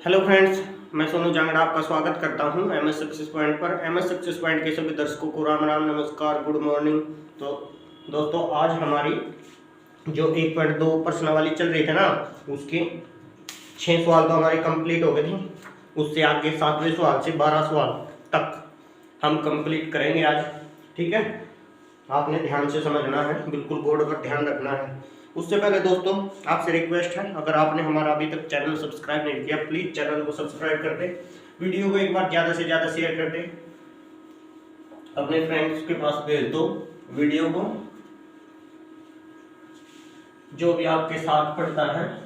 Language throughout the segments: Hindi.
हेलो फ्रेंड्स, मैं सोनू जांगड़ा आपका स्वागत करता हूं एमएस सक्सेस पॉइंट पर। एमएस सक्सेस पॉइंट के सभी दर्शकों को राम राम, नमस्कार, गुड मॉर्निंग। तो दोस्तों, आज हमारी जो 1.2 प्रश्नावली चल रही थे ना, उसके 6 सवाल तो हमारे कंप्लीट हो गए थे। उससे आगे 7वें सवाल से 12 सवाल तक हम कंप्लीट करेंगे आज। ठीक है, आपने ध्यान से समझना है, बिल्कुल बोर्ड पर ध्यान रखना है। उससे पहले दोस्तों, आपसे रिक्वेस्ट है, अगर आपने हमारा अभी तक चैनल सब्सक्राइब नहीं किया, प्लीज चैनल को सब्सक्राइब कर दें, वीडियो को एक बार ज़्यादा से ज़्यादा शेयर कर दें, अपने फ्रेंड्स के पास भेज दो वीडियो को। जो भी आपके साथ पढ़ता है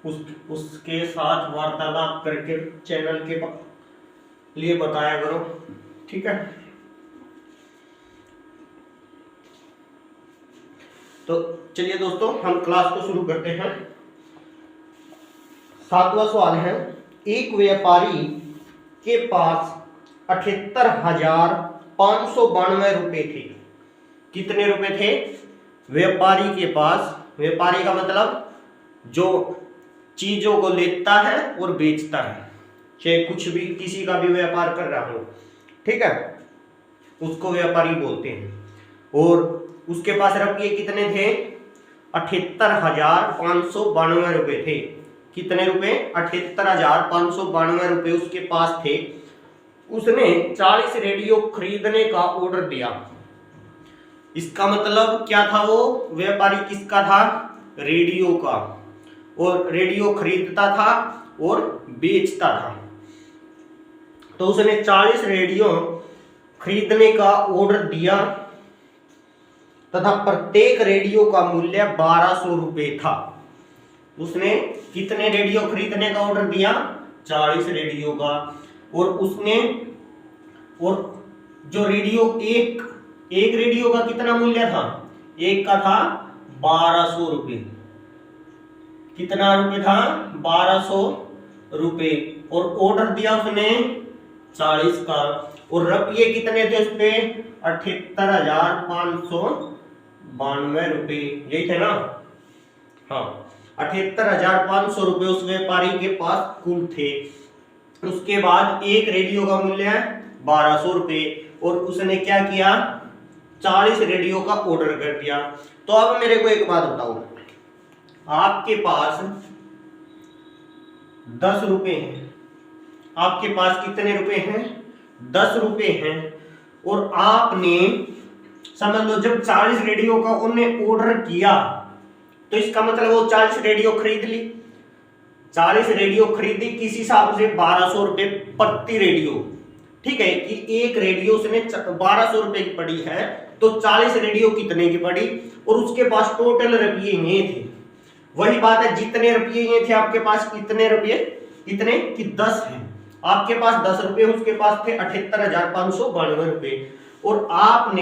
उसके साथ वार्तालाप करके चैनल के लिए बताया करो। ठीक है, तो चलिए दोस्तों, हम क्लास को शुरू करते हैं। 7वां सवाल है, एक व्यापारी के पास 78,592 रुपए थे। कितने रुपए थे? व्यापारी के पास, व्यापारी का मतलब जो चीजों को लेता है और बेचता है, चाहे कुछ भी, किसी का भी व्यापार कर रहा हो, ठीक है, उसको व्यापारी बोलते हैं। और उसके पास रुपये कितने थे? 78,592 रुपए थे। कितने रुपए? 78,592 रुपए उसके पास थे। उसने 40 रेडियो खरीदने का ऑर्डर दिया। इसका मतलब क्या था? वो व्यापारी किसका था? रेडियो का। और रेडियो खरीदता था और बेचता था। तो उसने 40 रेडियो खरीदने का ऑर्डर दिया तथा प्रत्येक रेडियो का मूल्य 1200 रुपए था। उसने कितने रेडियो खरीदने का ऑर्डर दिया? 40 रेडियो का। और जो रेडियो एक रेडियो का कितना मूल्य था? एक का था 1200 रुपए। कितना रुपए था? 1200 रुपए। और ऑर्डर दिया उसने 40 का। और रुपये कितने थे उस पे? 78,592 रुपए। यही थे ना? हाँ, 78,500 रुपए उस व्यापारी के पास कुल थे। उसके बाद एक रेडियो का मूल्य है 1200 रुपए। और उसने क्या किया? 40 रेडियो का ऑर्डर कर दिया। तो अब मेरे को एक बात बताओ, आपके पास 10 रुपए हैं। आपके पास कितने रुपए हैं? 10 रुपए हैं। और आपने समझ लो, जब 40 रेडियो का उन्होंने ऑर्डर किया, तो इसका मतलब वो 40 रेडियो खरीद ली। 40 रेडियो खरीदी, किस हिसाब से? 1200 रुपए प्रति रेडियो। ठीक है, कि एक रेडियो उसने 1200 रुपए की पड़ी है, तो 40 रेडियो कितने की पड़ी? और उसके पास टोटल रुपये ये थे। वही बात है, जितने रुपये ये थे आपके पास, कितने रुपये? कितने कि 10 है। आपके पास 10 रुपये, उसके पास थे 78,592 रुपए। और आप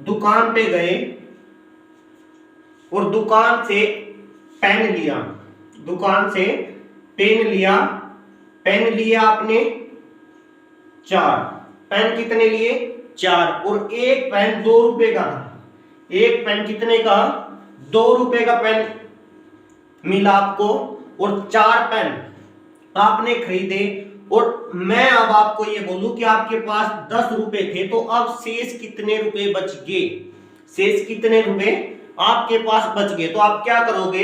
दुकान पे गए और दुकान से पेन लिया। दुकान से पेन लिया। पेन लिया आपने 4। पेन कितने लिए? 4। और एक पेन 2 रुपए का था। एक पेन कितने का? 2 रुपए का पेन मिला आपको। और 4 पेन आपने खरीदे। और मैं अब आपको ये बोलूं कि आपके पास 10 रुपए थे, तो अब शेष कितने रुपए बच गए? शेष कितने रुपए आपके पास बच गए? तो आप क्या करोगे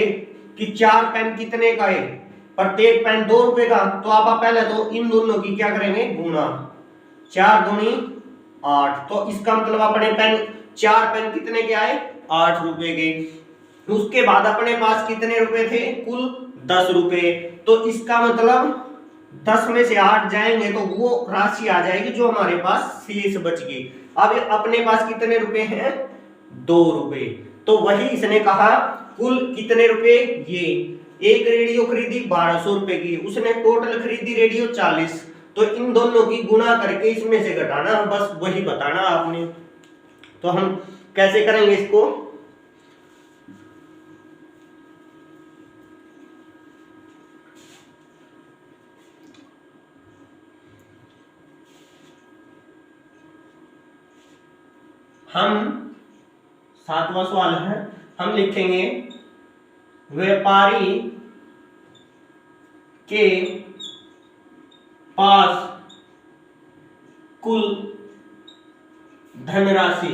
कि 4 पेन कितने का है? प्रत्येक पेन 2 रुपए का। तो आप पहले तो इन दोनों की क्या करेंगे? गुणा। 4 दूनी 8। तो इसका मतलब अपने पेन 4 पेन कितने के आए? 8 रुपए के। उसके बाद अपने पास कितने रुपए थे? कुल 10 रुपए। तो इसका मतलब 10 में से 8 जाएंगे तो वो राशि आ जाएगी जो हमारे पास शेष बच गई। अब अपने पास कितने रुपए हैं? 2 रुपए। तो वही इसने कहा, कुल कितने रुपए? ये एक रेडियो खरीदी 1200 रुपए की, उसने टोटल खरीदी रेडियो 40। तो इन दोनों की गुणा करके इसमें से घटाना, बस वही बताना आपने। तो हम कैसे करेंगे इसको? हम 7वां सवाल है, हम लिखेंगे व्यापारी के पास कुल धनराशि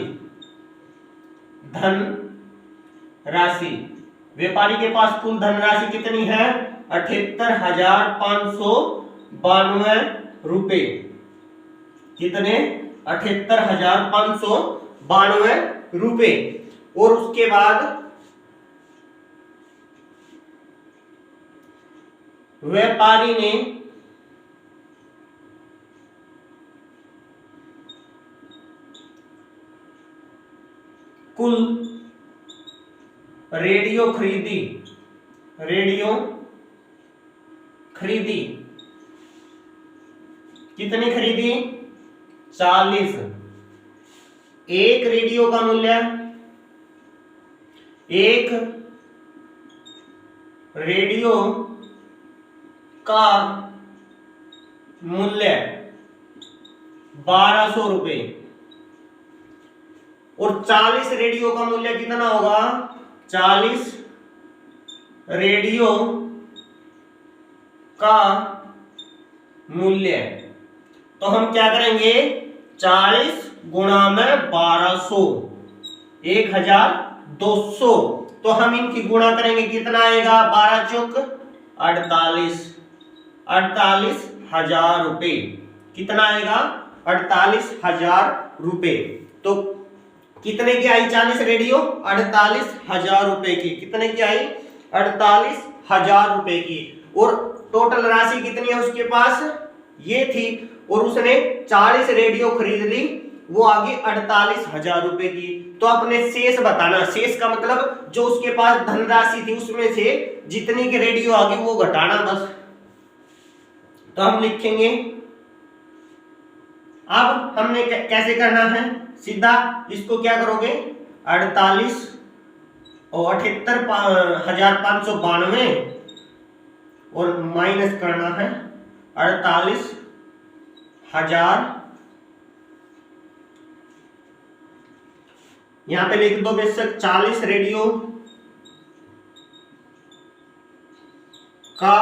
व्यापारी के पास कुल धनराशि कितनी है? 78,592 रुपए। कितने? 78,592 रुपए। और उसके बाद व्यापारी ने कुल रेडियो खरीदी कितनी खरीदी? 40। एक रेडियो का मूल्य, एक रेडियो का मूल्य 1200 रुपए और 40 रेडियो का मूल्य कितना होगा? 40 रेडियो का मूल्य, तो हम क्या करेंगे? 40 गुणा में 1200, 1200। तो हम इनकी गुणा करेंगे, कितना आएगा? 12 चौक 48, 48,000 रुपए। कितना आएगा? 48,000 रुपए। तो कितने की आई 40 रेडियो? 48,000 रुपए की। कितने की आई? 48,000 रुपए की। और टोटल राशि कितनी है उसके पास? ये थी। और उसने 40 रेडियो खरीद ली, वो आगे 48,000 रुपए की। तो अपने शेष बताना। शेष का मतलब जो उसके पास धनराशि थी उसमें से जितनी की रेडियो आ गई वो घटाना बस। तो हम लिखेंगे, अब हमने कैसे करना है? सीधा इसको क्या करोगे? 48 और 78,592 और माइनस करना है 48,000। यहां पे लिख दो बेशक 40 रेडियो का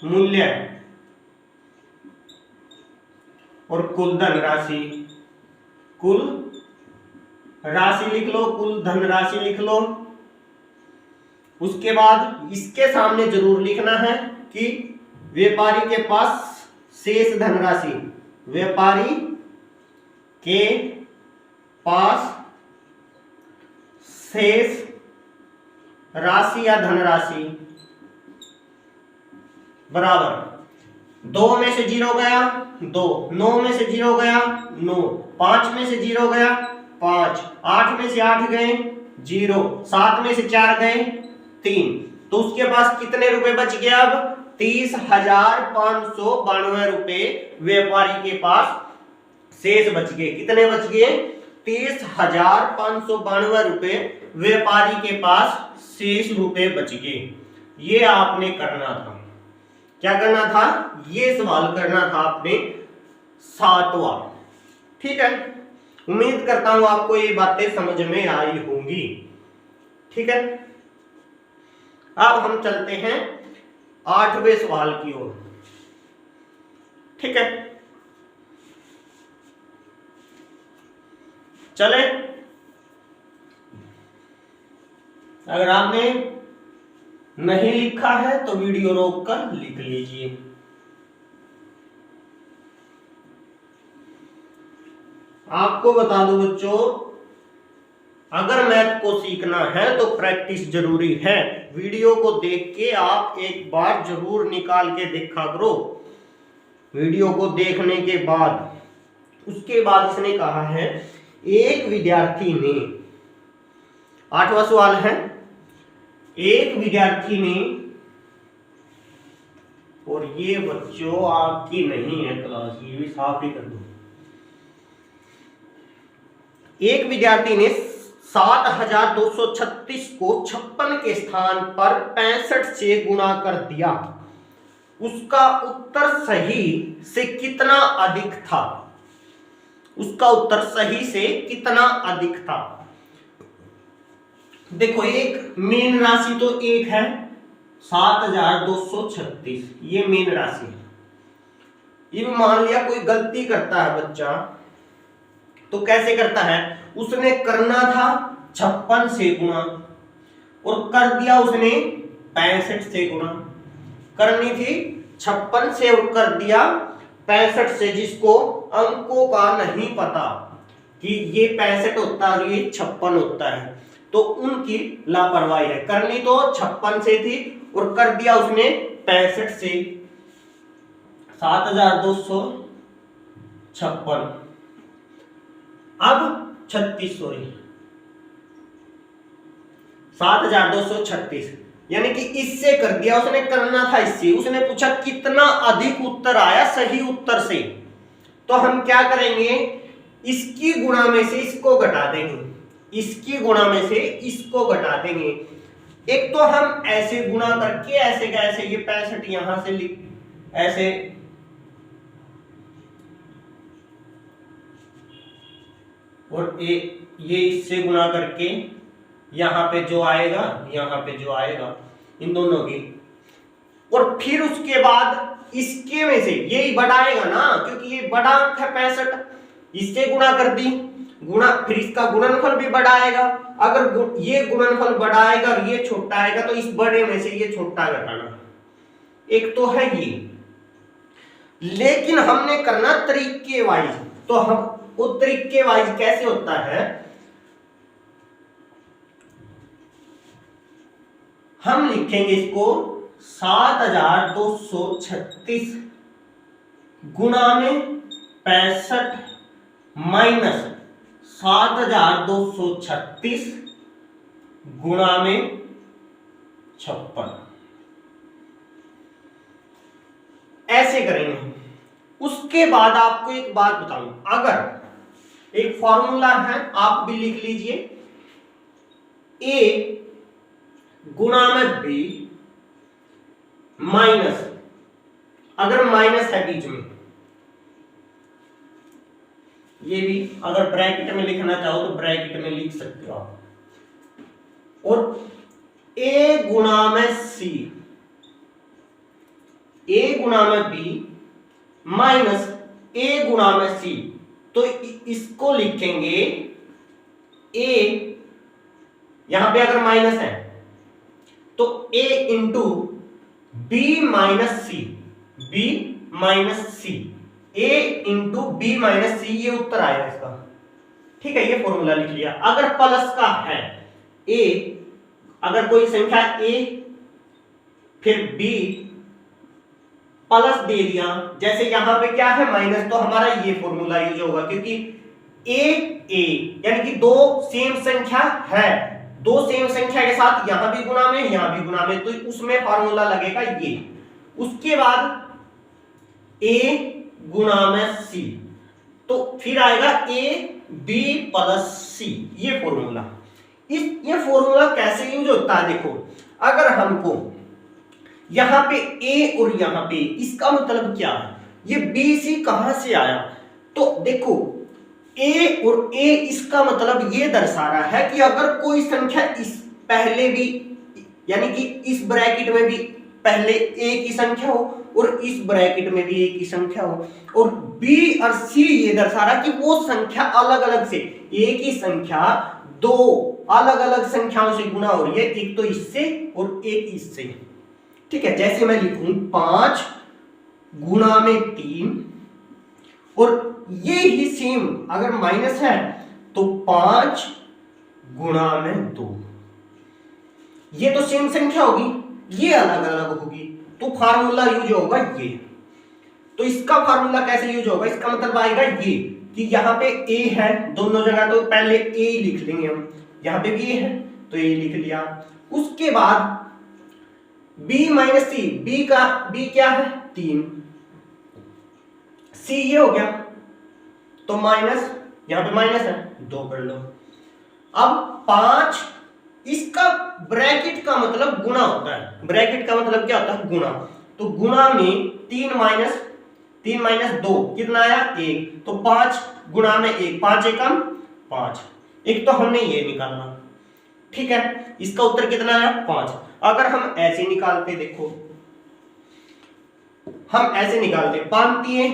मूल्य और कुल धनराशि, कुल राशि लिख लो, कुल धनराशि लिख लो। उसके बाद इसके सामने जरूर लिखना है कि व्यापारी के पास शेष धनराशि, व्यापारी के पास शेष राशि या धनराशि बराबर 2 में से 0 गया 2, 9 में से 0 गया 9, 5 में से 0 गया 5, 8 में से 8 गए 0, 7 में से 4 गए 3। तो उसके पास कितने रुपए बच गए? अब 30,592 रुपए व्यापारी के पास शेष बच गए। कितने बच गए? 30,592 रुपए व्यापारी के पास शेष रुपए बच गए। ये आपने करना था। क्या करना था? ये सवाल करना था आपने 7वां। ठीक है, उम्मीद करता हूं आपको ये बातें समझ में आई होंगी। ठीक है, अब हम चलते हैं 8वें सवाल की ओर। ठीक है, चले। अगर आपने नहीं लिखा है तो वीडियो रोककर लिख लीजिए। आपको बता दूं बच्चों, अगर मैथ को सीखना है तो प्रैक्टिस जरूरी है। वीडियो को देख के आप एक बार जरूर निकाल के देखा करो। वीडियो को देखने के बाद, उसके बाद इसने कहा है, एक विद्यार्थी ने, 8वां सवाल है, एक विद्यार्थी ने, और ये बच्चों आपकी नहीं है क्लास, ये भी साफ ही कर दो। एक विद्यार्थी ने 7,236 को 56 के स्थान पर 65 से गुणा कर दिया। उसका उत्तर सही से कितना अधिक था? उसका उत्तर सही से कितना अधिक था? देखो एक मेन राशि तो एक है 7236, ये मेन राशि है। ये मान लिया कोई गलती करता है बच्चा, तो कैसे करता है, उसने करना था 56 से गुणा और कर दिया उसने 65 से गुणा। करनी थी 56 से और कर दिया 65 से। जिसको अंकों का नहीं पता कि ये 65 होता है और ये 56 होता है, तो उनकी लापरवाही है। करनी तो 56 से थी और कर दिया उसने 65 से। 7256 अब 36, सॉरी 7236, यानी कि इससे कर दिया उसने, करना था इससे। उसने पूछा कितना अधिक उत्तर आया सही उत्तर से, तो हम क्या करेंगे, इसकी गुणा में से इसको घटा देंगे, इसकी गुणा में से इसको घटा देंगे। एक तो हम ऐसे गुणा करके ऐसे का ऐसे, ये 65 यहां से लिख ऐसे, और ये इससे गुणा करके यहां पे जो आएगा, यहां पे जो आएगा इन दोनों की, और फिर उसके बाद इसके में से यही बढ़ाएगा ना, क्योंकि ये बड़ा अंक है 65, इससे गुणा कर दी, गुणा फिर इसका गुणनफल भी बढ़ाएगा। अगर ये गुणनफल बढ़ाएगा और ये छोटा आएगा, तो इस बड़े में से ये छोटा घटाना। एक तो है ये, लेकिन हमने करना तरीके वाइज। तो हम वो तरीके वाइज कैसे होता है, हम लिखेंगे इसको 7236 गुणा में 65 माइनस 7236 गुणा में 56, ऐसे करेंगे। उसके बाद आपको एक बात बताऊं, अगर एक फॉर्मूला है, आप भी लिख लीजिए, a गुणा में b माइनस, अगर माइनस है बीच में, ये भी अगर ब्रैकेट में लिखना चाहो तो ब्रैकेट में लिख सकते हो आप, और a गुणा में c, a गुणा में b माइनस a गुणा में c, तो इसको लिखेंगे a, यहां पे अगर माइनस है तो a into b minus C, b minus C, a into B minus C, ये उत्तर आएगा इसका। ठीक है, ये फॉर्मूला लिख लिया। अगर प्लस का है a, अगर कोई संख्या a फिर b प्लस दे दिया, जैसे यहां पे क्या है माइनस, तो हमारा ये फॉर्मूला यूज होगा, क्योंकि a यानी कि दो सेम संख्या है, दो सेम संख्या के साथ यहां भी गुणा में यहां भी गुणा में, तो उसमें फॉर्मूला लगेगा ये। उसके बाद a गुणा में c, तो फिर आएगा a b प्लस c, ये फॉर्मूला। ये फॉर्मूला कैसे यूज होता है, देखो अगर हमको यहां पे a और यहां पे, इसका मतलब क्या है, ये b c कहां से आया, तो देखो a और a, इसका मतलब ये दर्शा रहा है कि अगर कोई संख्या इस पहले भी, यानी कि इस ब्रैकेट में भी पहले a की संख्या हो और इस ब्रैकेट में भी a की संख्या हो, और b और c ये दर्शा रहा कि वो संख्या अलग अलग से, a की संख्या दो अलग अलग संख्याओं से गुणा हो रही है, एक तो इससे और एक इससे। ठीक है, जैसे मैं लिखूं 5 गुणा में 3, और ये ही सेम अगर माइनस है तो 5 गुणा में 2, ये तो सेम संख्या होगी, ये अलग अलग होगी, तो फार्मूला यूज होगा ये। तो इसका फार्मूला कैसे यूज होगा, इसका मतलब आएगा ये कि यहाँ पे a है दोनों जगह, तो पहले a लिख लेंगे हम, यहाँ पे भी a है तो a लिख लिया। उसके बाद b माइनस सी, b क्या है 3, c ये हो गया, तो माइनस, यहां पे माइनस है 2 कर लो। अब 5, इसका ब्रैकेट का मतलब गुणा होता है, ब्रैकेट का मतलब क्या होता है गुणा, तो गुणा में 3 माइनस 2 कितना आया 1, तो 5 गुणा में 1, 5 एकम 5, एक तो हमने ये निकालना। ठीक है, इसका उत्तर कितना है 5। अगर हम ऐसे निकालते, देखो हम ऐसे निकालते 5 दिए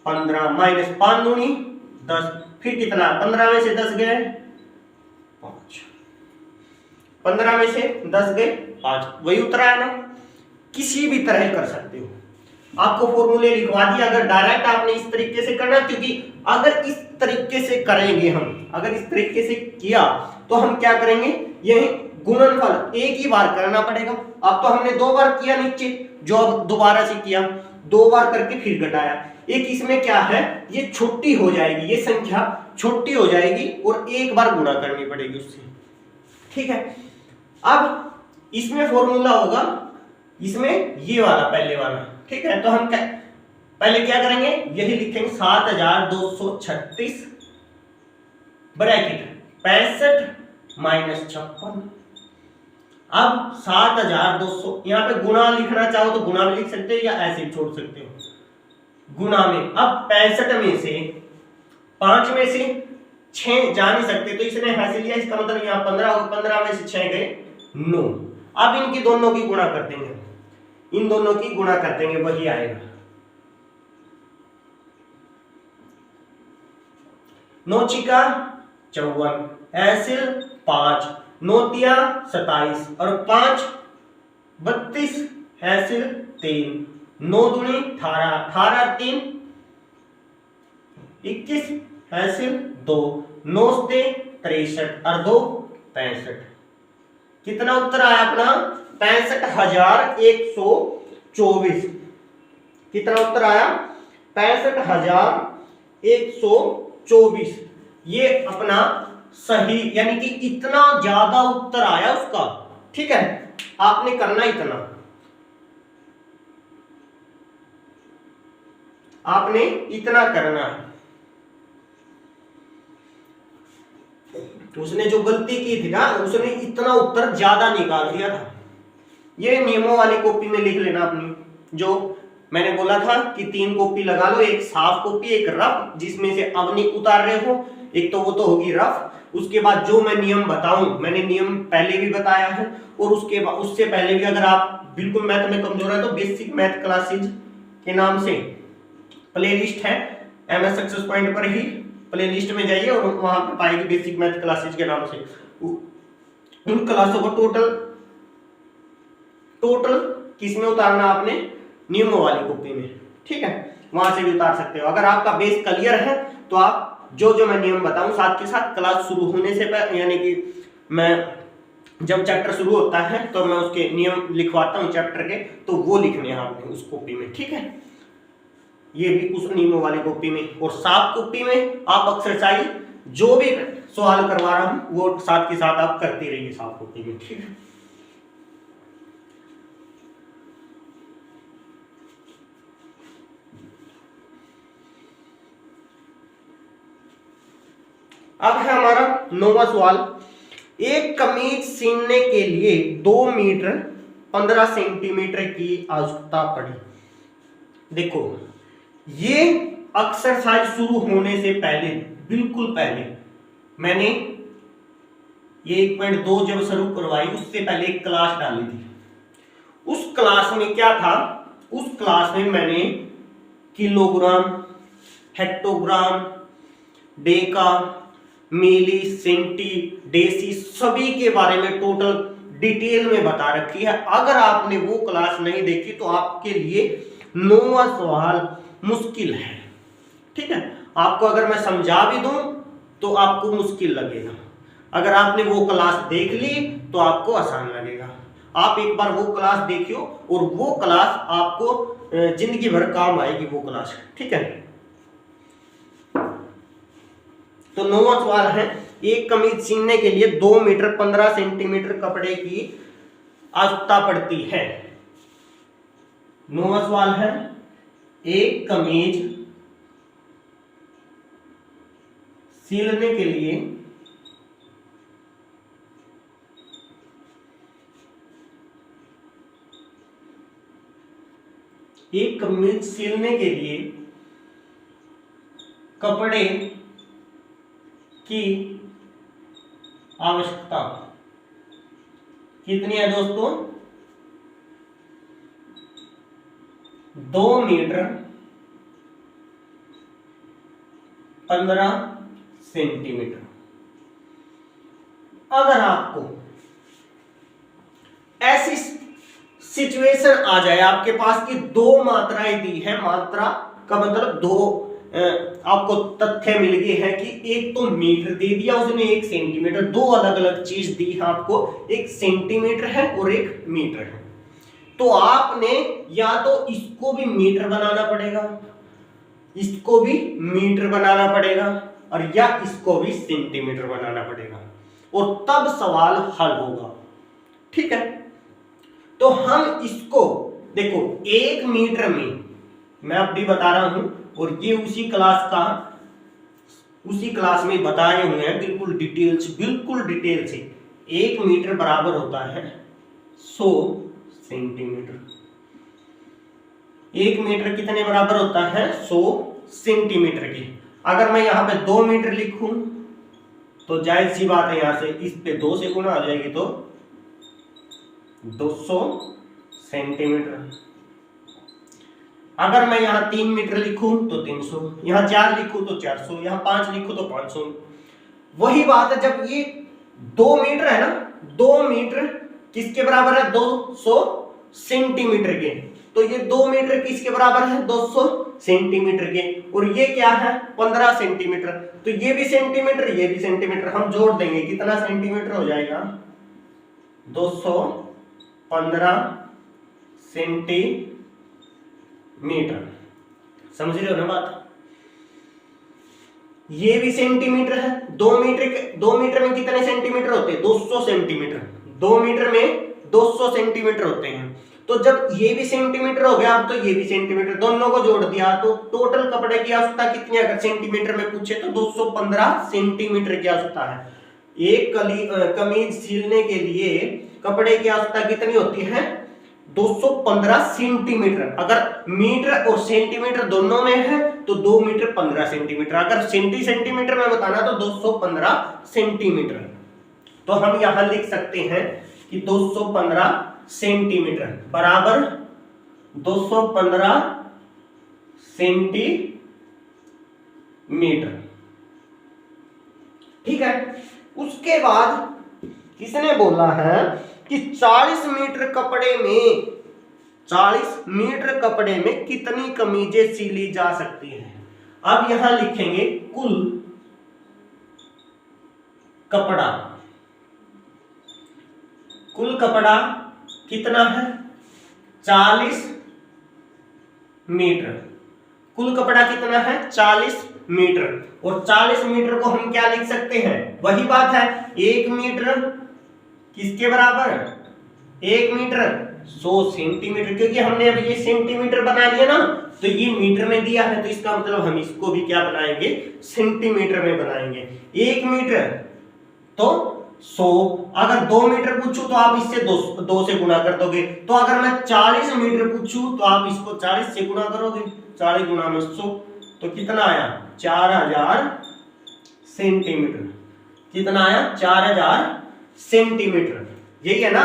15 माइनस 5 दूनी 10, फिर कितना 15 में से 10 गए 5, 15 में से 10 गए 5, वही उत्तर आया ना। किसी भी तरह कर सकते हो, आपको फॉर्मूले लिखवा दिया। अगर डायरेक्ट आपने इस तरीके से करना, क्योंकि अगर इस तरीके से करेंगे हम, अगर इस तरीके से किया तो हम क्या करेंगे, यही गुणनफल एक ही बार करना पड़ेगा। अब तो हमने 2 बार किया नीचे, जो अब दोबारा से किया, 2 बार करके फिर घटाया। एक इसमें क्या है, ये छोटी हो जाएगी, ये संख्या छोटी हो जाएगी और एक बार गुणा करनी पड़ेगी उससे, ठीक है। अब इसमें फॉर्मूला होगा, इसमें ये वाला पहले वाला, ठीक है। तो हम पहले क्या करेंगे, यही लिखेंगे 7236 ब्रैकेट 65 माइनस 56। अब 7200, यहाँ पे गुणा लिखना चाहो तो गुणा में लिख सकते हो या ऐसे छोड़ सकते हो गुणा में। अब 65 में से 5 में से 6 जा नहीं सकते, तो इसने ऐसे लिया, इसका मतलब यहाँ 15 15 में से 6 गए 9। अब इनकी दोनों की गुणा कर देंगे, इन दोनों की गुणा कर देंगे, वही आएगा 9 छिका 54, ऐसिल 5, 9 तिया 27 और 5 32, ऐसिल 3, 9 दूनी 18, 18 3 21, ऐसिल 2, 9 से 63 और 2 65। कितना उत्तर आया अपना 65,124। कितना उत्तर आया 65,124। ये अपना सही, यानी कि इतना ज्यादा उत्तर आया उसका, ठीक है। आपने करना इतना, आपने इतना करना है। उसने जो गलती की थी ना, उसने इतना उत्तर ज्यादा निकाल दिया था। ये नियमों वाली कॉपी में लिख लेना अपनी, जो मैंने बोला था कि 3 कॉपी लगा लो, एक साफ कॉपी, एक रफ जिसमें से अवनिक उतार रहे हो, एक तो वो तो होगी रफ। उसके बाद जो मैं नियम बताऊं, मैंने नियम पहले भी बताया है, और उसके बाद उससे पहले भी अगर आप बिल्कुल मैथ में कमजोर है तो बेसिक मैथ क्लासेज के नाम से प्लेलिस्ट है, MS सक्सेस पॉइंट पर ही प्लेलिस्ट में जाइए और वहां पे पाएगी बेसिक मैथ क्लासेज के नाम से। उन क्लासों को टोटल किसमें उतारना आपने, नियमों वाली कॉपी में, ठीक है, वहां से भी उतार सकते हो। अगर आपका बेस क्लियर है तो आप जो मैं नियम बताऊं साथ के साथ क्लास शुरू होने से पहले, यानी कि मैं जब चैप्टर शुरू होता है तो मैं उसके नियम लिखवाता हूं चैप्टर के, तो वो लिखने हैं आपने उस कॉपी में, ठीक है। ये भी उस नियमों वाली कॉपी में, और साफ कॉपी में आप एक्सरसाइज जो भी सवाल करवा रहा हूं वो साथ के साथ आप करते रहिए साफ कॉपी में, ठीक है। अब है हमारा 9वां सवाल। एक कमीज सीने के लिए 2 मीटर 15 सेंटीमीटर की आवश्यकता पड़ी। देखो, ये एक्सरसाइज शुरू होने से पहले, बिल्कुल पहले मैंने ये 1.2 जब शुरू करवाई, उससे पहले एक क्लास डाली थी। उस क्लास में क्या था, उस क्लास में मैंने किलोग्राम, हेक्टोग्राम, डेका, मिली, सेंटी, डेसी सभी के बारे में टोटल डिटेल में बता रखी है। अगर आपने वो क्लास नहीं देखी तो आपके लिए 9वां सवाल मुश्किल है, ठीक है। आपको अगर मैं समझा भी दूं तो आपको मुश्किल लगेगा, अगर आपने वो क्लास देख ली तो आपको आसान लगेगा। आप एक बार वो क्लास देखियो और वो क्लास आपको जिंदगी भर काम आएगी वो क्लास, ठीक है। तो 9वां सवाल है, एक कमीज सीने के लिए 2 मीटर 15 सेंटीमीटर कपड़े की आवश्यकता पड़ती है। 9वां सवाल है, एक कमीज सिलने के लिए कपड़े की आवश्यकता कितनी है दोस्तों? 2 मीटर 15 सेंटीमीटर। अगर आपको ऐसी सिचुएशन आ जाए आपके पास कि दो मात्राएं दी है, मात्रा का मतलब दो आपको तथ्य मिल गए हैं कि एक तो मीटर दे दिया उसने, 1 सेंटीमीटर, दो अलग अलग चीज दी है आपको, एक सेंटीमीटर है और एक मीटर है। तो आपने या तो इसको भी मीटर बनाना पड़ेगा, इसको भी मीटर बनाना पड़ेगा, और या इसको भी सेंटीमीटर बनाना पड़ेगा, और तब सवाल हल होगा। ठीक है, तो हम इसको देखो 1 मीटर में मैं अब भी बता रहा हूं, और ये उसी क्लास में बताए हुए हैं बिल्कुल डिटेल से। 1 मीटर बराबर होता है 100 सेंटीमीटर। 1 मीटर कितने बराबर होता है? 100 सेंटीमीटर की। अगर मैं यहाँ पे 2 मीटर लिखूं तो जाहिर सी बात है यहां से इस पे 2 से गुणा आ जाएगी, तो 200 सेंटीमीटर। अगर मैं यहाँ 3 मीटर लिखूं तो 300, यहाँ 4 लिखूं तो 400, यहाँ 5 लिखूं तो 500। वही बात है, जब ये 2 मीटर है ना, 2 मीटर किसके बराबर है? 200 सेंटीमीटर के। तो ये 2 मीटर किसके बराबर है? 200 सेंटीमीटर के। और ये क्या है? 15 सेंटीमीटर। तो ये भी सेंटीमीटर, ये भी सेंटीमीटर, हम जोड़ देंगे, कितना सेंटीमीटर हो जाएगा? 215 सेंटीमीटर। समझ रहे हो ना बात? ये भी सेंटीमीटर है। 2 मीटर में कितने सेंटीमीटर होते हैं? 200 सेंटीमीटर। 2 मीटर में 200 सेंटीमीटर होते हैं। तो जब ये भी सेंटीमीटर हो गया, अब तो ये भी सेंटीमीटर, दोनों को जोड़ दिया तो टोटल कपड़े की आवश्यकता कितनी? अगर सेंटीमीटर में पूछे तो 215 सेंटीमीटर की आवश्यकता है। एक कमीज सिलने के लिए कपड़े की आवश्यकता कितनी होती है? 215 सेंटीमीटर। अगर मीटर और सेंटीमीटर दोनों में है तो 2 मीटर 15 सेंटीमीटर। अगर सेंटीमीटर में बताना तो 215 सेंटीमीटर। तो हम यहां लिख सकते हैं कि 215 सेंटीमीटर बराबर 215 सेंटीमीटर। ठीक है, उसके बाद किसने बोला है कि 40 मीटर कपड़े में कितनी कमीजें सिली जा सकती हैं? अब यहां लिखेंगे कुल कपड़ा कितना है? 40 मीटर। कुल कपड़ा कितना है? 40 मीटर। और 40 मीटर को हम क्या लिख सकते हैं? वही बात है, 1 मीटर किसके बराबर? 1 मीटर 100 सेंटीमीटर, क्योंकि हमने अब ये सेंटीमीटर बना लिया ना, तो ये मीटर में दिया है, तो इसका मतलब हम इसको भी क्या बनाएंगे? सेंटीमीटर में बनाएंगे। 1 मीटर तो 100। अगर 2 मीटर पूछूं तो आप इससे 2 से गुणा कर दोगे। तो अगर मैं 40 मीटर पूछूं तो आप इसको 40 से गुणा करोगे, 40 गुणा में 100, तो कितना आया? 4000 सेंटीमीटर। कितना आया? 4000 सेंटीमीटर। यही है ना?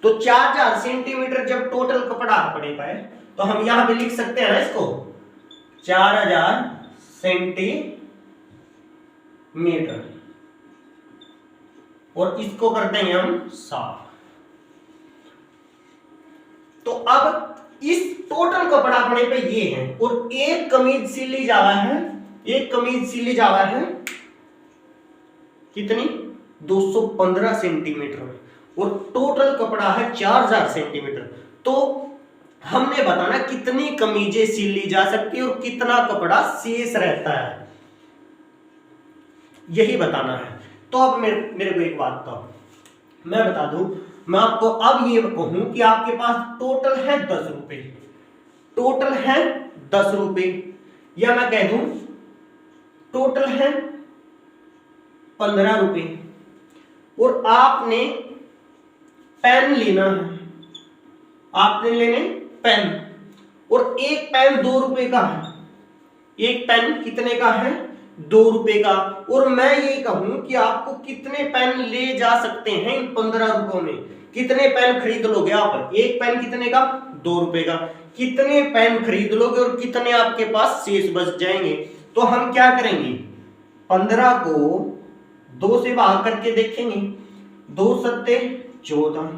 तो 4000 सेंटीमीटर जब टोटल कपड़ा पड़े पाए तो हम यहां पे लिख सकते हैं ना इसको 4000 सेंटीमीटर, और इसको कर देंगे हम 60। तो अब इस टोटल कपड़ा पड़े पे ये है, और एक कमीज सिली जावा है कितनी? 215 सेंटीमीटर में, और टोटल कपड़ा है 4000 सेंटीमीटर। तो हमने बताना कितनी कमीजें सिली जा सकती है और कितना कपड़ा शेष रहता है, यही बताना है। तो अब मेरे को एक बात तो मैं बता दूं, मैं आपको अब ये कहूं कि आपके पास टोटल है 10 रुपए, टोटल है 10 रुपए, या मैं कह दूं टोटल है 15 रुपए, और आपने पेन लेना है, आपने लेने पेन, और एक पेन 2 रुपए का है। एक पेन कितने का है? ₹2 का। और मैं ये कहूं कि आपको कितने पेन ले जा सकते हैं इन 15 रुपयों में, कितने पेन खरीद लोगे आप? एक पेन कितने का? ₹2 का। कितने पेन खरीद लोगे और कितने आपके पास शेष बच जाएंगे? तो हम क्या करेंगे, 15 को 2 से भाग करके देखेंगे, 2 सत्ते 14,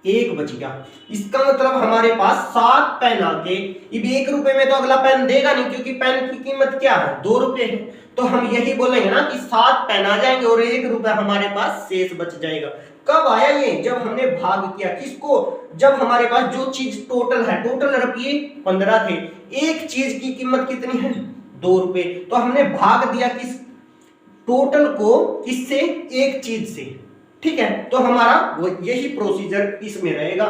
एक बच गया। इसका मतलब हमारे पास 7 पेन आके, अब ₹1 में तो अगला पेन देगा नहीं, क्योंकि पेन की कीमत क्या है? ₹2 है। तो हम यही बोलेंगे ना कि 7 पेन आ जाएंगे और ₹1 हमारे पास शेष बच जाएगा। कब आया ये? जब हमने भाग किया किसको? जब हमारे पास जो चीज टोटल है, टोटल रुपये 15 थे, एक चीज की कीमत कितनी है? ₹2। तो हमने भाग दिया किस टोटल को? किससे? एक चीज से। ठीक है, तो हमारा वो यही प्रोसीजर इसमें रहेगा।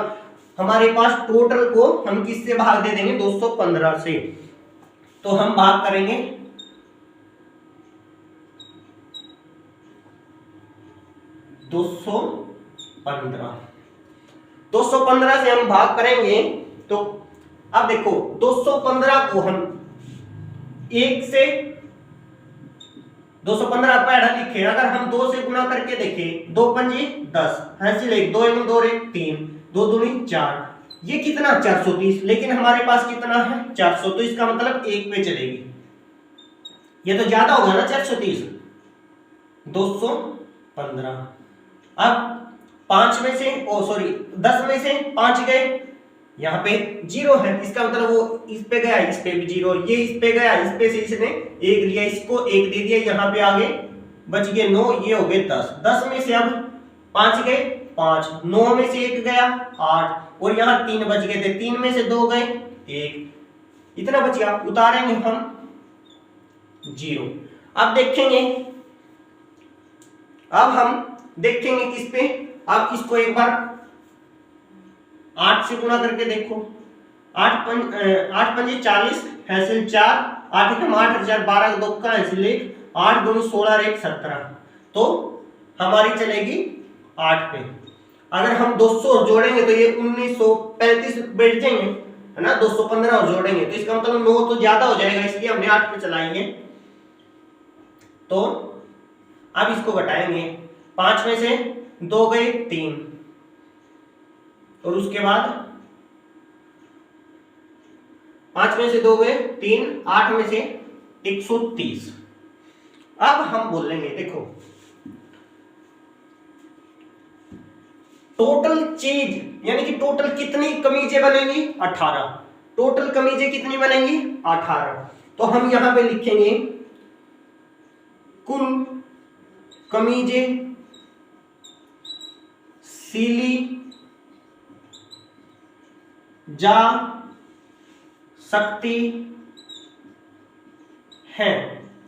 हमारे पास टोटल को हम किससे भाग दे देंगे? 215 से। तो हम भाग करेंगे 215, 215 से हम भाग करेंगे। तो अब देखो 215 को हम एक से 215 पढ़ा लिखे, अगर हम 2 से गुना करके देखें, 2 पंजी 10, ऐसे ले 2 1 2 3, 2 दूनी 4, ये कितना? 430। लेकिन हमारे पास कितना है? 400। तो इसका मतलब एक पे चलेगी, ये तो ज्यादा होगा ना 430। 215। अब 5 में से 10 में से 5 गए, यहाँ पे 0 है, इसका मतलब वो इस पे गया, इस पे भी 0, ये इस पे गया, इस पे से इसने 1 लिया, इसको 1 दे दिया, यहाँ पे आगे बच गए 9, ये हो गए 10। 10 में से अब 5 गए, 5, 9 में से 1 गया 8, और यहाँ 3 बच गए थे, 3 में से 2 गए 1, इतना बच गया। उतारेंगे हम 0। अब देखेंगे, अब हम देखेंगे किस पे? आप इसको एक बार 8 से गुणा करके देखो, 8 पंजे 40, हैसिल 4, 8 एकम 8, 4 12 2 का हैसिल 1, 8 दूनी 16 और 1 17। तो हमारी चलेगी 8 पे। अगर हम 200 और जोड़ेंगे तो ये 1935 बैठ जाएंगे, है ना। 215 और जोड़ेंगे तो इसका मतलब 9 तो ज्यादा हो जाएगा, इसलिए हमने 8 पे चलाएंगे। तो अब इसको घटाएंगे, 5 में से 2 गए 3, और उसके बाद 5 में से 2 गए 3, 8 में से 130। अब हम बोलेंगे, देखो टोटल चीज यानी कि टोटल कितनी कमीजें बनेंगी? 18। टोटल कमीजें कितनी बनेंगी? 18। तो हम यहां पे लिखेंगे कुल कमीजें सिली जा सकती है,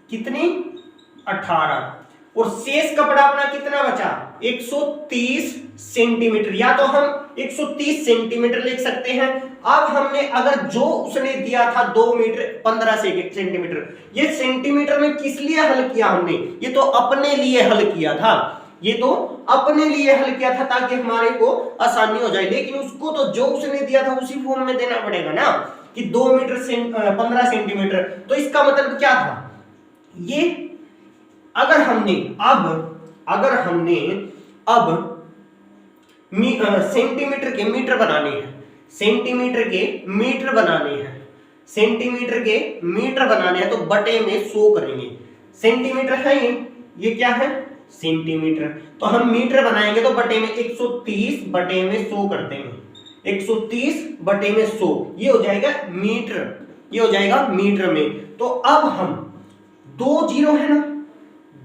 कितनी? 18। और शेष कपड़ा अपना कितना बचा? 130 सेंटीमीटर, या तो हम 130 सेंटीमीटर लिख सकते हैं। अब हमने अगर जो उसने दिया था 2 मीटर 15 सेंटीमीटर, ये सेंटीमीटर में किस लिए हल किया हमने? ये तो अपने लिए हल किया था, ये तो अपने लिए हल किया था ताकि हमारे को आसानी हो जाए। लेकिन उसको तो जो उसने दिया था उसी फॉर्म में देना पड़ेगा ना, कि 2 मीटर 15 सेंटीमीटर। तो इसका मतलब क्या था? ये अगर हमने अब सेंटीमीटर के मीटर बनाने हैं, सेंटीमीटर के मीटर बनाने हैं तो बटे में 100 करेंगे। सेंटीमीटर है ये क्या है? सेंटीमीटर। तो हम मीटर बनाएंगे तो बटे में 130 बटे में 100 करते हैं, 130 बटे में 100, ये हो जाएगा मीटर, ये हो जाएगा मीटर में। तो अब हम 2 जीरो है ना,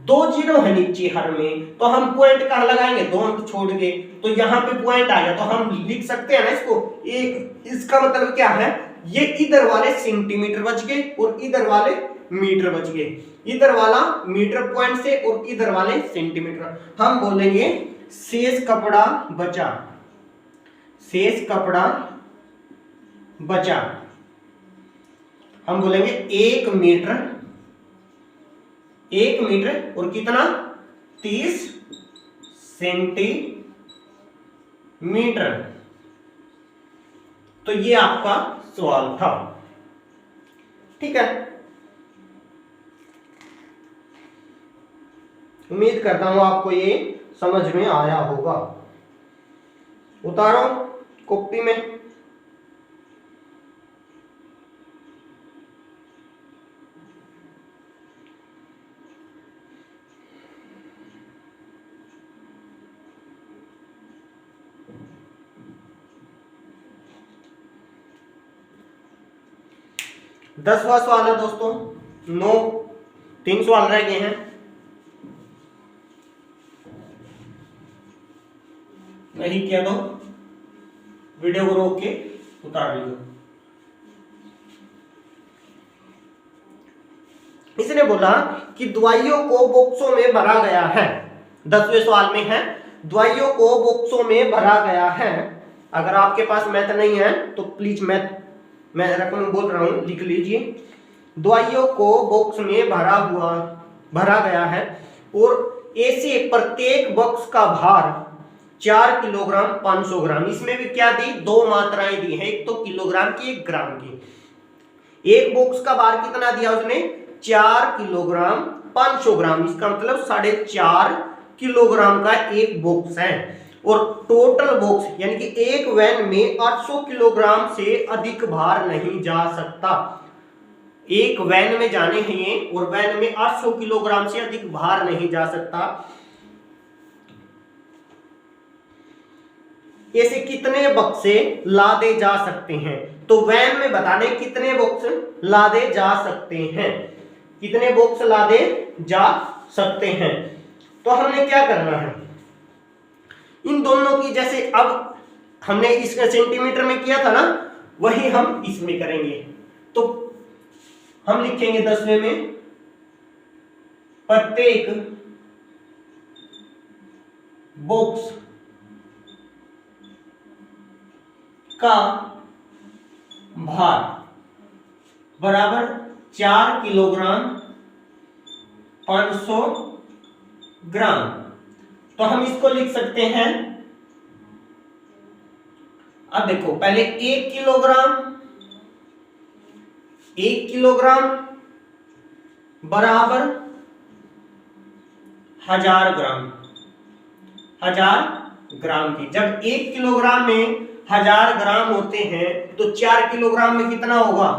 2 जीरो है नीचे हर में, तो हम पॉइंट कहां लगाएंगे? 2 अंक छोड़ के, तो यहाँ पे पॉइंट आ गया, तो हम लिख सकते हैं ना इसको एक। इसका मतलब क्या है? ये इधर वाले सेंटीमीटर बच गए और इधर वाले मीटर बच गए, इधर वाला मीटर पॉइंट से और इधर वाले सेंटीमीटर। हम बोलेंगे शेष कपड़ा बचा, शेष कपड़ा बचा, हम बोलेंगे 1 मीटर, 1 मीटर और कितना? 30 सेंटीमीटर। तो ये आपका सवाल था, ठीक है। उम्मीद करता हूं आपको ये समझ में आया होगा। उतारो कॉपी में। दसवां सवाल है दोस्तों, 9, 3 सवाल रह गए हैं। नहीं किया तो वीडियो को रोक के उतार लीजिए। इसने बोला कि दवाइयों को बॉक्सों में भरा गया है। 10वें सवाल में है दवाइयों को बॉक्सों में भरा गया है। अगर आपके पास मैथ नहीं है तो प्लीज मैथ मैं रकम बोल रहा हूं, लिख लीजिए। दवाइयों को बॉक्स में भरा गया है और ऐसे प्रत्येक बॉक्स का भार 4 किलोग्राम 500 ग्राम। इसमें भी क्या दी, 2 मात्राएं दी है, एक तो किलोग्राम की, एक ग्राम की। एक बॉक्स का भार कितना दिया उसने, 4 किलोग्राम 500 ग्राम। इसका मतलब 4.5 किलोग्राम का एक बॉक्स है। और टोटल बॉक्स यानी कि एक वैन में 800 किलोग्राम से अधिक भार नहीं जा सकता। एक वैन में जाने हैं और वैन में 800 किलोग्राम से अधिक भार नहीं जा सकता। ऐसे कितने बक्से लादे जा सकते हैं, तो वैन में बताने कितने बॉक्स लादे जा सकते हैं, कितने बॉक्स लादे जा सकते हैं। तो हमने क्या करना है, इन दोनों की जैसे अब हमने इसका सेंटीमीटर में किया था ना, वही हम इसमें करेंगे। तो हम लिखेंगे 10वें में प्रत्येक बॉक्स का भार बराबर 4 किलोग्राम 500 ग्राम। तो हम इसको लिख सकते हैं, अब देखो पहले 1 किलोग्राम बराबर 1000 ग्राम, 1000 ग्राम की। जब 1 किलोग्राम में 1000 ग्राम होते हैं तो 4 किलोग्राम में कितना होगा,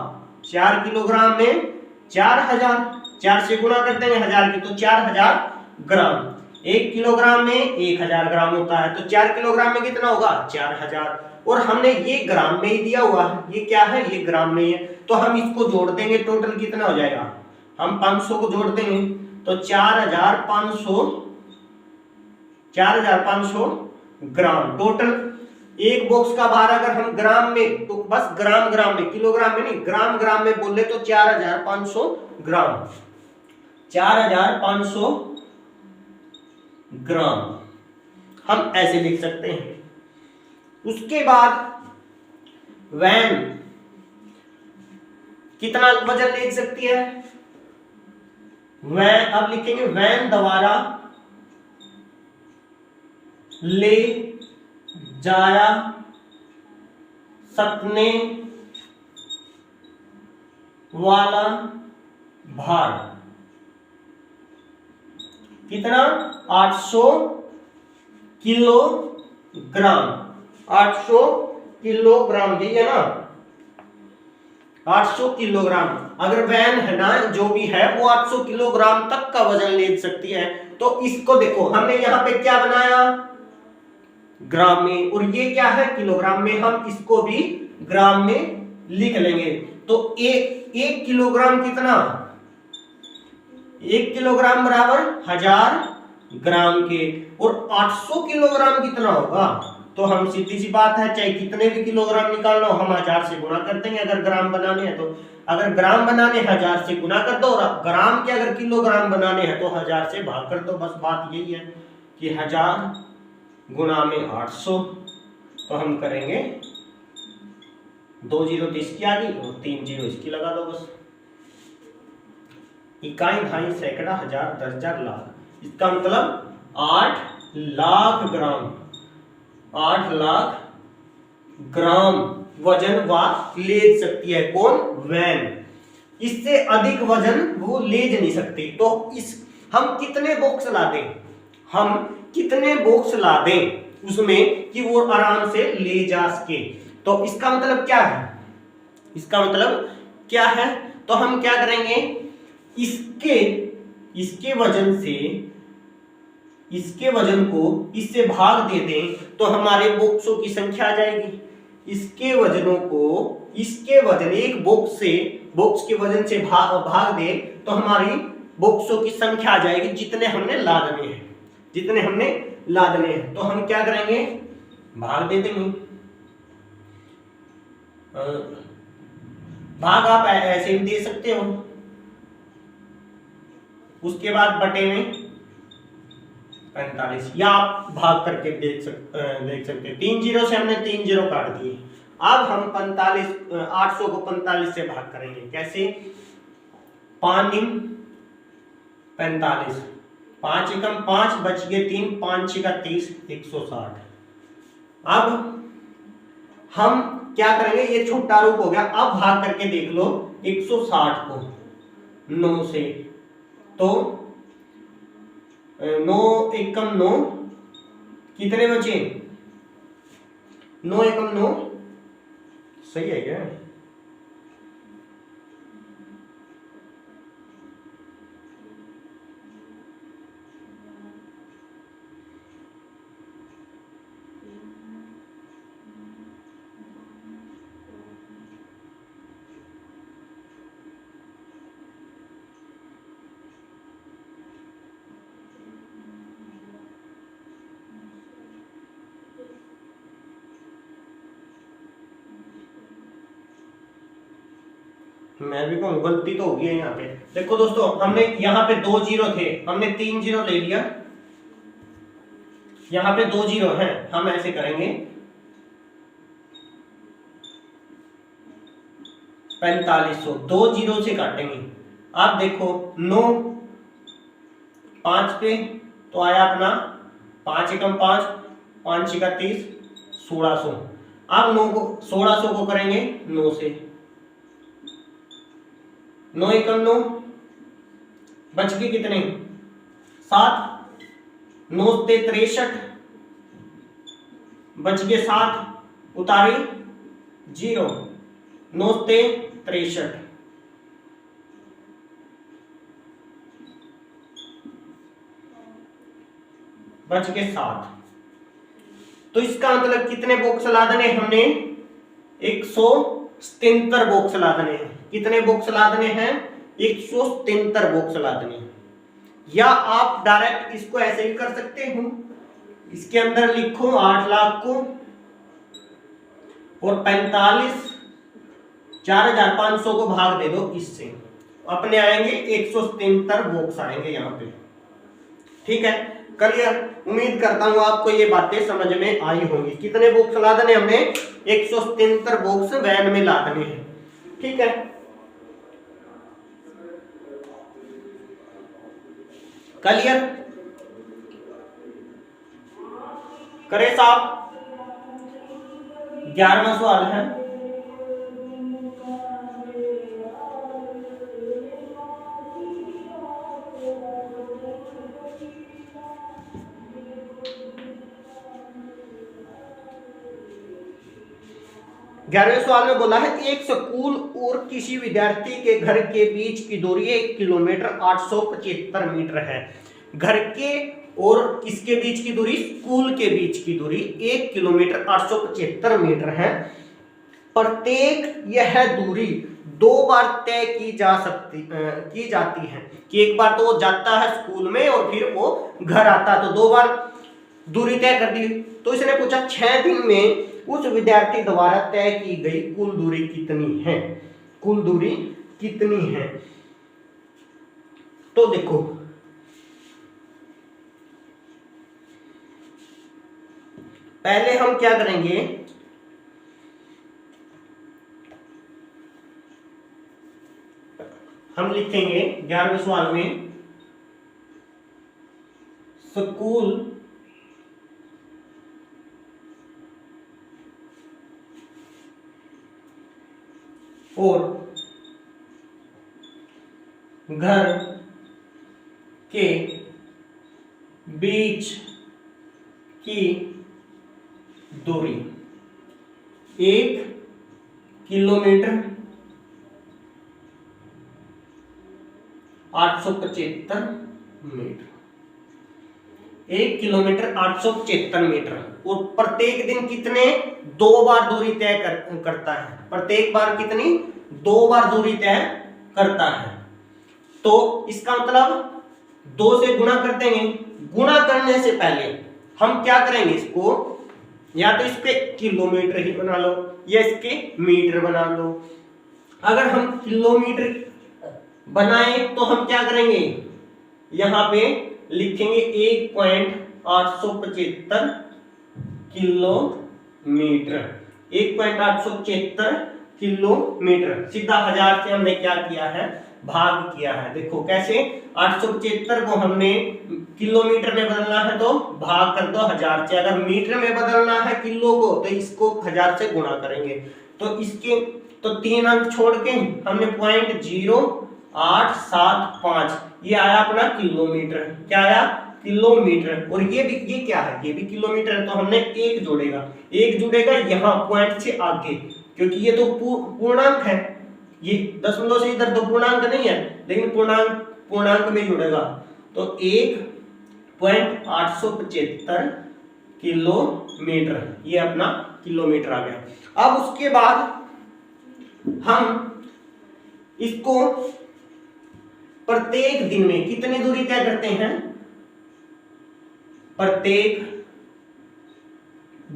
4 किलोग्राम में 4000, 4 से गुणा करते हैं 1000 की तो 4000 ग्राम। 1 किलोग्राम में 1000 ग्राम होता है तो 4 किलोग्राम में कितना होगा, 4000। और हमने ये ग्राम में ही दिया हुआ है, ये क्या है, ये ग्राम में है। तो हम इसको जोड़ देंगे, टोटल कितना हो जाएगा, हम 500 को जोड़ देंगे तो 4500 ग्राम टोटल। एक बॉक्स का भार अगर हम ग्राम में, तो बस ग्राम में, किलोग्राम में नहीं, ग्राम में बोले तो 4500 ग्राम, 4500 ग्राम हम ऐसे लिख सकते हैं। उसके बाद वैन कितना वजन ले सकती है, वैन अब लिखेंगे वैन द्वारा ले जाया सकने वाला भार कितना, 800 किलोग्राम, 800 किलोग्राम, यही है ना, 800 किलोग्राम। अगर वैन है ना जो भी है वो 800 किलोग्राम तक का वजन ले सकती है। तो इसको देखो हमने यहां पे क्या बनाया, ग्राम में, और ये क्या है, किलोग्राम में। हम इसको भी ग्राम में लिख लेंगे। तो एक किलोग्राम कितना, 1 किलोग्राम बराबर 1000 ग्राम के, और 800 किलोग्राम कितना होगा, तो हम सीधी सी बात है, चाहे कितने भी किलोग्राम निकालना हो हम 1000 से गुणा कर देंगे। अगर ग्राम बनाने हैं तो, अगर ग्राम बनाने 1000 से गुणा कर दो, और ग्राम के अगर किलोग्राम बनाने हैं तो 1000 से भाग कर दो। बस बात यही है कि 1000 गुणा में 800, तो हम करेंगे 2 जीरो तो इसकी आ गई और 3 जीरो इसकी लगा दो बस। इकाई, दहाई, सैकड़ा, हजार, 10,000, लाख। इसका मतलब 8 लाख ग्राम, 8 लाख ग्राम वजन वह ले सकती है। कौन, वैन। इससे अधिक वजन वो ले नहीं सकती। तो इस हम कितने बॉक्स ला दें, हम कितने बॉक्स ला दें उसमें कि वो आराम से ले जा सके। तो इसका मतलब क्या है, इसका मतलब क्या है, तो हम क्या करेंगे, इसके वजन से, इसके वजन को इससे भाग दे दें तो हमारे बॉक्सों की संख्या आ जाएगी। इसके वजनों को, इसके वजन, एक बॉक्स से, बॉक्स के वजन से भाग दे तो हमारी बॉक्सों की संख्या आ जाएगी जितने हमने लादने हैं, जितने हमने लादने हैं। तो हम क्या करेंगे, भाग दे देंगे। भाग आप ऐसे भी दे सकते हो, उसके बाद बटे में 45, या आप भाग करके देख सकते हैं। 3 जीरो से हमने 3 जीरो काट दिए। अब हम 800 को 45 से भाग करेंगे। कैसे, 5 निम 45, 5 एकम 5, बच गए 3, 5 छीका 30, 160। अब हम क्या करेंगे, ये छोटा रूप हो गया। अब भाग करके देख लो 160 को 9 से, तो 9 एकम 9, कितने बचे, 9 एकम 9, सही है क्या, मैं भी कहूँ गलती तो होगी है यहाँ पे। देखो दोस्तों, हमने यहाँ पे 2 जीरो थे, हमने 3 जीरो ले लिया, यहाँ पे 2 जीरो है, हम ऐसे करेंगे 4500, 2 जीरो से काटेंगे। आप देखो 9 5 पे तो आया अपना 5 एकम 5, 5 छीका 30, 1600। अब 9 को 1600 को करेंगे 9 से, 9 एकम 9, बच गए कितने 7, 9 से 63, बच गए 7, उतारी 0, 9 से 63, बच गए 7। तो इसका मतलब कितने बॉक्स लादने हमने, 173 बॉक्स लादने हैं। कितने बॉक्स लादने हैं, 173 बॉक्स लादने हैं। या आप डायरेक्ट इसको ऐसे ही कर सकते हो, इसके अंदर लिखो 8 लाख को और 45 4500 को भाग दे दो इससे, अपने आएंगे 173 बॉक्स आएंगे यहाँ पे। ठीक है, क्लियर। उम्मीद करता हूं आपको ये बातें समझ में आई होंगी। कितने बॉक्स लादने हमने, 173 बॉक्स वैन में लादने हैं। ठीक है, क्लियर। करे साहब, 11वां सवाल है, ग्यारहवें सवाल में बोला है एक स्कूल और किसी विद्यार्थी के घर के बीच की दूरी 1 किलोमीटर 875 मीटर है। घर के और किसके बीच की दूरी, स्कूल के बीच की दूरी 1 किलोमीटर 875 मीटर है। प्रत्येक यह दूरी 2 बार तय की जाती है, कि एक बार तो वो जाता है स्कूल में और फिर वो घर आता है, तो 2 बार दूरी तय कर दी। तो इसने पूछा 6 दिन में उस विद्यार्थी द्वारा तय की गई कुल दूरी कितनी है, कुल दूरी कितनी है। तो देखो, पहले हम क्या करेंगे, हम लिखेंगे 11वें सवाल में स्कूल और घर के बीच की दूरी 1 किलोमीटर 875 मीटर। 1 kilometre 875 metre. और प्रत्येक दिन कितने 2 बार दूरी तय करता है। प्रत्येक बार कितनी 2 बार दूरी तय करता है। तो इसका मतलब 2 से गुणा कर देंगे। गुणा करने से पहले हम क्या करेंगे, इसको या तो इसके किलोमीटर ही बना लो या इसके मीटर बना लो। अगर हम किलोमीटर बनाए तो हम क्या करेंगे, यहां पे लिखेंगे 1.875 किलोमीटर। 1.875 किलोमीटर। सीधा 1000 से हमने क्या किया है, भाग किया है। देखो कैसे, 875 को हमने किलोमीटर में बदलना है तो भाग कर दो 1000 से। अगर मीटर में बदलना है किलो को तो इसको 1000 से गुणा करेंगे। तो इसके तो 3 अंक छोड़ के हमने 0.0875 ये आया अपना किलोमीटर। क्या आया, किलोमीटर। और ये क्या है, ये भी किलोमीटर है। तो हमने 1 जोड़ेगा, 1 जुड़ेगा यहाँ पॉइंट से आगे, क्योंकि ये तो पूर्णांक है। ये दशमलव से इधर तो पूर्णांक नहीं है, लेकिन पूर्णांक में जुड़ेगा। तो 1.875 किलोमीटर, ये अपना किलोमीटर आ गया। अब उसके बाद हम इसको प्रत्येक दिन में कितनी दूरी तय करते हैं, प्रत्येक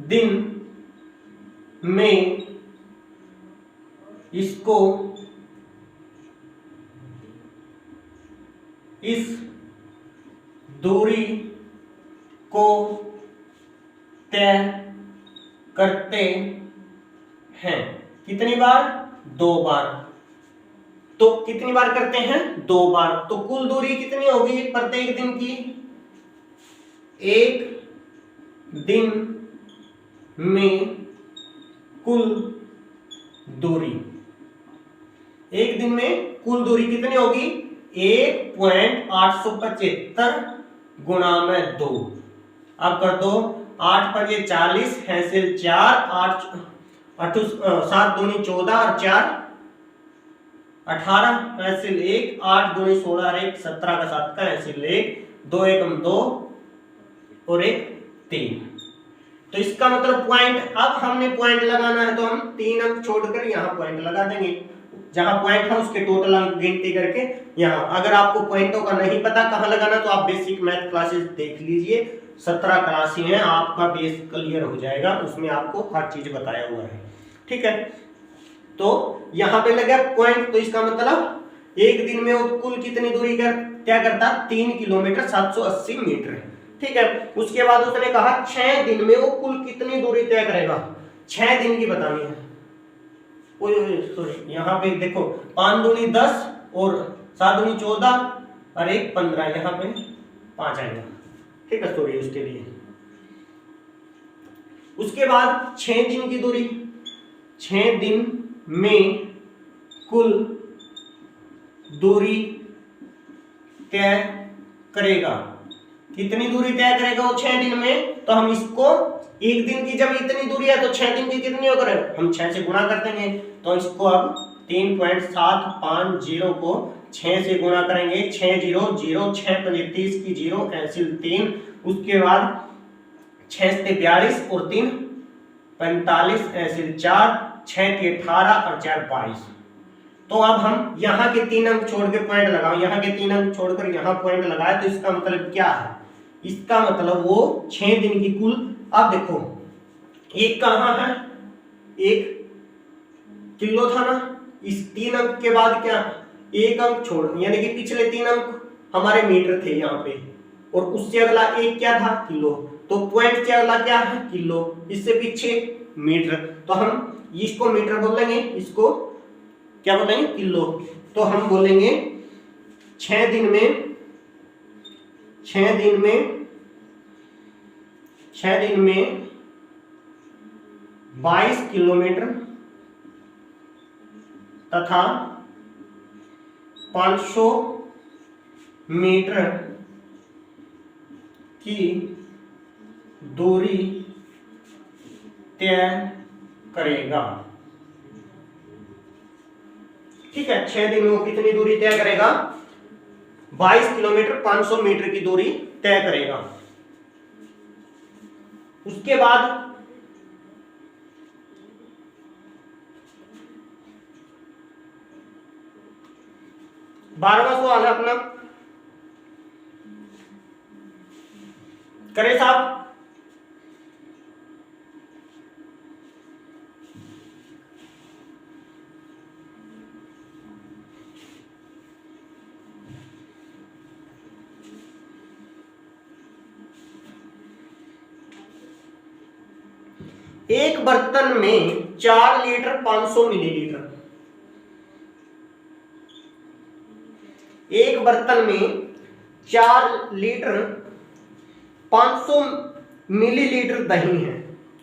दिन में इसको इस दूरी को तय करते हैं। कितनी बार, 2 बार। तो कितनी बार करते हैं, 2 बार। तो कुल दूरी कितनी होगी प्रत्येक दिन की, एक दिन में कुल दूरी, एक दिन में कुल दूरी कितनी होगी, 1.875 गुणा में 2। अब कर दो, 8 × 40 हैंसिल 4, 7 दूनी 14 और 4 18 हैंसिल 1, 8 दूनी 16 और 1 17 का 7 का हैंसिल 1, 2 एकम 2 और 1 3। तो इसका मतलब पॉइंट, अब हमने पॉइंट लगाना है तो हम 3 अंक छोड़कर यहाँ पॉइंट लगा देंगे। जहां पॉइंट है उसके टोटल अंक गिनती करके यहाँ। अगर आपको पॉइंटों का नहीं पता कहां लगाना तो आप बेसिक मैथ क्लासेस देख लीजिए, 17 क्लास हैं, आपका बेस क्लियर हो जाएगा, उसमें आपको हर चीज बताया हुआ है। ठीक है, तो यहाँ पे लगा पॉइंट। तो इसका मतलब एक दिन में वो कुल कितनी दूरी क्या करता, 3 किलोमीटर 780 मीटर। ठीक है, उसके बाद उसने कहा 6 दिन में वो कुल कितनी दूरी तय करेगा, 6 दिन की बतानी है। सॉरी, यहाँ पे देखो 5 दूनी 10 और 7 दूनी 14 और 1 15, यहाँ पे 5 आएगा। ठीक है, सॉरी उसके लिए। उसके बाद 6 दिन की दूरी, 6 दिन में कुल दूरी तय करेगा। कितनी दूरी तय करेगा वो 6 दिन में, तो हम इसको एक दिन की जब इतनी दूरी है तो 6 दिन की कितनी होकर हम 6 से गुणा कर देंगे। तो इसको अब 3.750 को 6 से गुणा करेंगे। 6 0 0, 6 5 30 की 0 कैंसिल 3। उसके बाद 6 से 42 और 3 45 कैंसिल 4, 6 के 18 और 4 22। तो अब हम यहाँ के 3 अंक छोड़ के पॉइंट लगाओ, यहाँ के 3 अंक छोड़कर यहाँ पॉइंट लगाए। तो इसका मतलब क्या है, इसका मतलब वो 6 दिन की कुल, अब देखो एक कहाँ है, 1 किलो था ना, इस 3 अंक के बाद क्या 1 अंक छोड़, यानी कि पिछले 3 अंक हमारे मीटर थे यहाँ पे, और उससे अगला 1 क्या था, किलो। तो पॉइंट से अगला क्या है, किलो, इससे पीछे मीटर। तो हम इसको मीटर बोल देंगे, इसको क्या बोलेंगे, किलो। तो हम बोलेंगे 6 दिन में 22 किलोमीटर तथा 500 मीटर की दूरी तय करेगा। ठीक है, 6 दिन में वो कितनी दूरी तय करेगा? 22 किलोमीटर 500 मीटर की दूरी तय करेगा। उसके बाद 12वां सवाल है अपना, करे साहब। एक बर्तन में 4 लीटर 500 मिलीलीटर, एक बर्तन में 4 लीटर 500 मिलीलीटर दही है।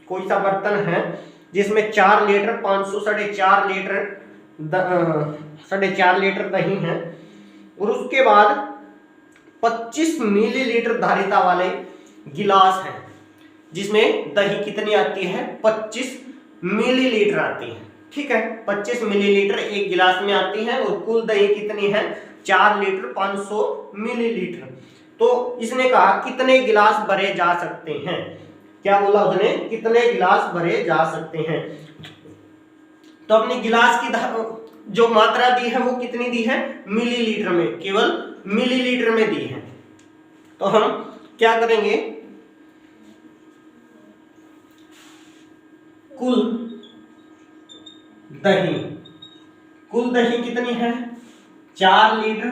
कोई सा बर्तन है जिसमें 4 लीटर 500 साढ़े चार लीटर दही है, और उसके बाद 25 मिलीलीटर धारिता वाले गिलास है जिसमें दही कितनी आती है? 25 मिलीलीटर आती है। ठीक है, 25 मिलीलीटर एक गिलास में आती है और कुल दही कितनी है? 4 लीटर 500 मिलीलीटर। तो इसने कहा कितने गिलास भरे जा सकते हैं। क्या बोला उसने? कितने गिलास भरे जा सकते हैं। तो अपने गिलास की जो मात्रा दी है वो कितनी दी है? मिलीलीटर में, केवल मिलीलीटर में दी है। तो हम क्या करेंगे? कुल दही कितनी है? 4 लीटर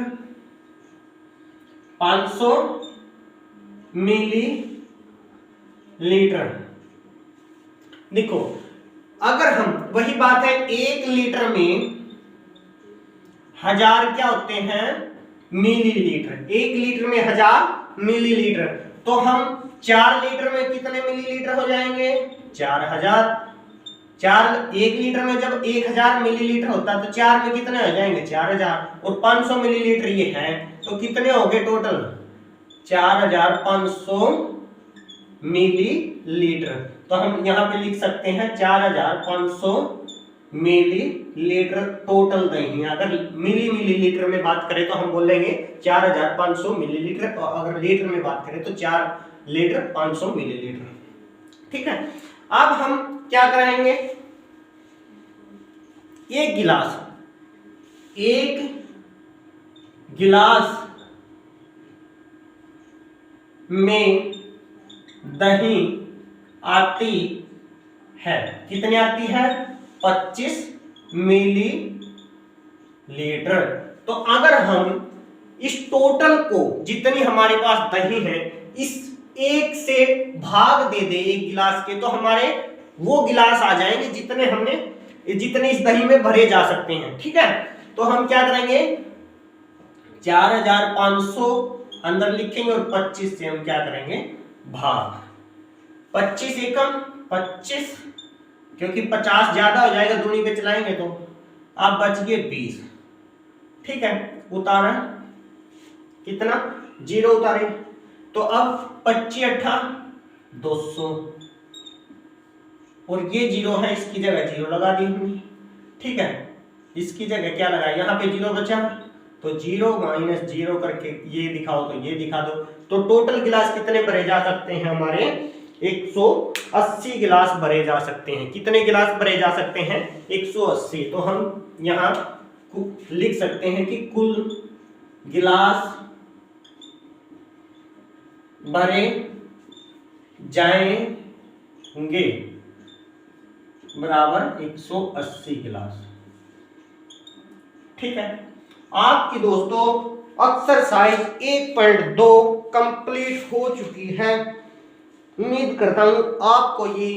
500 मिलीलीटर। देखो, अगर हम, वही बात है, 1 लीटर में 1000 क्या होते हैं? मिलीलीटर। 1 लीटर में 1000 मिलीलीटर। तो हम 4 लीटर में कितने मिलीलीटर हो जाएंगे? 4000। 1 लीटर में जब 1000 मिलीलीटर होता है तो 4 में कितने हो जाएंगे? 4000। और 500 मिलीलीटर ये है, तो कितने हो गए टोटल? 4500 मिलीलीटर। तो हम यहाँ पे लिख सकते हैं 4500 मिलीलीटर टोटल दही। अगर मिलीलीटर में बात करें तो हम बोलेंगे 4500 मिलीलीटर, और अगर लीटर में बात करें तो 4 लीटर 500 मिलीलीटर। ठीक है, अब हम क्या करेंगे? एक गिलास में दही आती है, कितनी आती है? 25 मिलीलीटर। तो अगर हम इस टोटल को, जितनी हमारे पास दही है, इस एक से भाग दे दे एक गिलास के, तो हमारे वो गिलास आ जाएंगे जितने इस दही में भरे जा सकते हैं। ठीक है, तो हम क्या करेंगे? 4500 अंदर लिखेंगे और 25 से हम क्या करेंगे? भाग। 25 एकम 25, क्योंकि 50 ज्यादा हो जाएगा दूनी पे चलाएंगे तो। अब बच गए 20। ठीक है, उतारा कितना? 0 उतारे। तो अब 25 8 200, और ये 0 है, इसकी जगह 0 लगा दी हमने। ठीक है, इसकी जगह क्या लगा? यहाँ पे 0 बचा, तो 0 माइनस 0 करके ये दिखाओ तो ये दिखा दो। तो टोटल गिलास कितने भरे जा सकते हैं? हमारे 180 गिलास भरे जा सकते हैं। कितने गिलास भरे जा सकते हैं? 180। तो हम यहाँ लिख सकते हैं कि कुल गिलास भरे जाएंगे बराबर 180 गिलास। ठीक है, आपकी दोस्तों एक्सरसाइज 1.2 कंप्लीट हो चुकी है। उम्मीद करता हूं आपको ये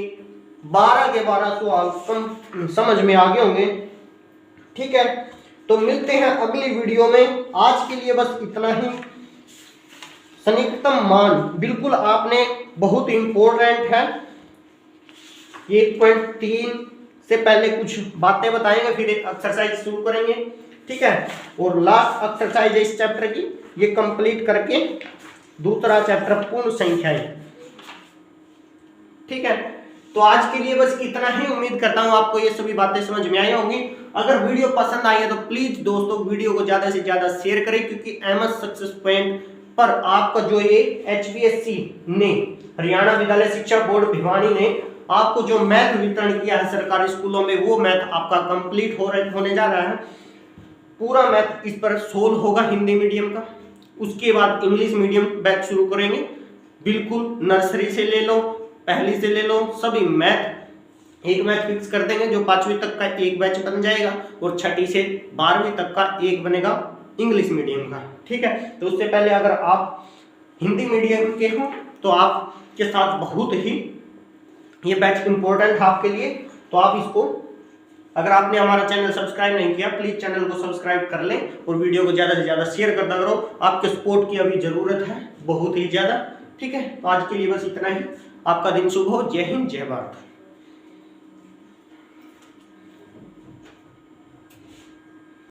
12 के 12 सवाल समझ में आ गए होंगे। ठीक है, तो मिलते हैं अगली वीडियो में। आज के लिए बस इतना ही। सन्निकटम मान बिल्कुल आपने, बहुत इंपॉर्टेंट है। 1.3 से पहले कुछ बातें बताएंगे, फिर एक एक्सरसाइज शुरू करेंगे। ठीक है, और लास्ट एक्सरसाइज है इस चैप्टर की, ये कंप्लीट करके दूसरा चैप्टर पूर्ण संख्याएं। ठीक है, तो आज के लिए बस इतना ही। उम्मीद करता हूं आपको ये सभी बातें समझ में आई होंगी। अगर वीडियो पसंद आई है तो प्लीज दोस्तों वीडियो को ज्यादा से ज्यादा शेयर करें, क्योंकि एमएस सक्सेस पॉइंट पर आपका जो ये एचवीएससी ने, हरियाणा विद्यालय शिक्षा बोर्ड भिवानी ने आपको जो मैथ वितरण किया है सरकारी स्कूलों में, वो मैथ आपका कंप्लीट होने जा रहा है। पूरा मैथ इस पर सोल्व होगा हिंदी मीडियम का। उसके बाद इंग्लिश मीडियम बैच शुरू करेंगे। बिल्कुल नर्सरी से ले लो, पहली से ले लो, सभी मैथ एक मैथ फिक्स कर देंगे, जो 5वीं तक का एक बैच बन जाएगा और 6ठी से 12वीं तक का एक बनेगा इंग्लिश मीडियम का। ठीक है, तो उससे पहले अगर आप हिंदी मीडियम के हो तो आपके साथ बहुत ही ये बैच इंपॉर्टेंट है आपके लिए। तो आप इसको, अगर आपने हमारा चैनल सब्सक्राइब नहीं किया, प्लीज चैनल को सब्सक्राइब कर लें और वीडियो को ज्यादा से ज्यादा शेयर करता करो। आपके सपोर्ट की अभी जरूरत है बहुत ही ज्यादा। ठीक है, तो आज के लिए बस इतना ही। आपका दिन शुभ हो। जय हिंद, जय भारत।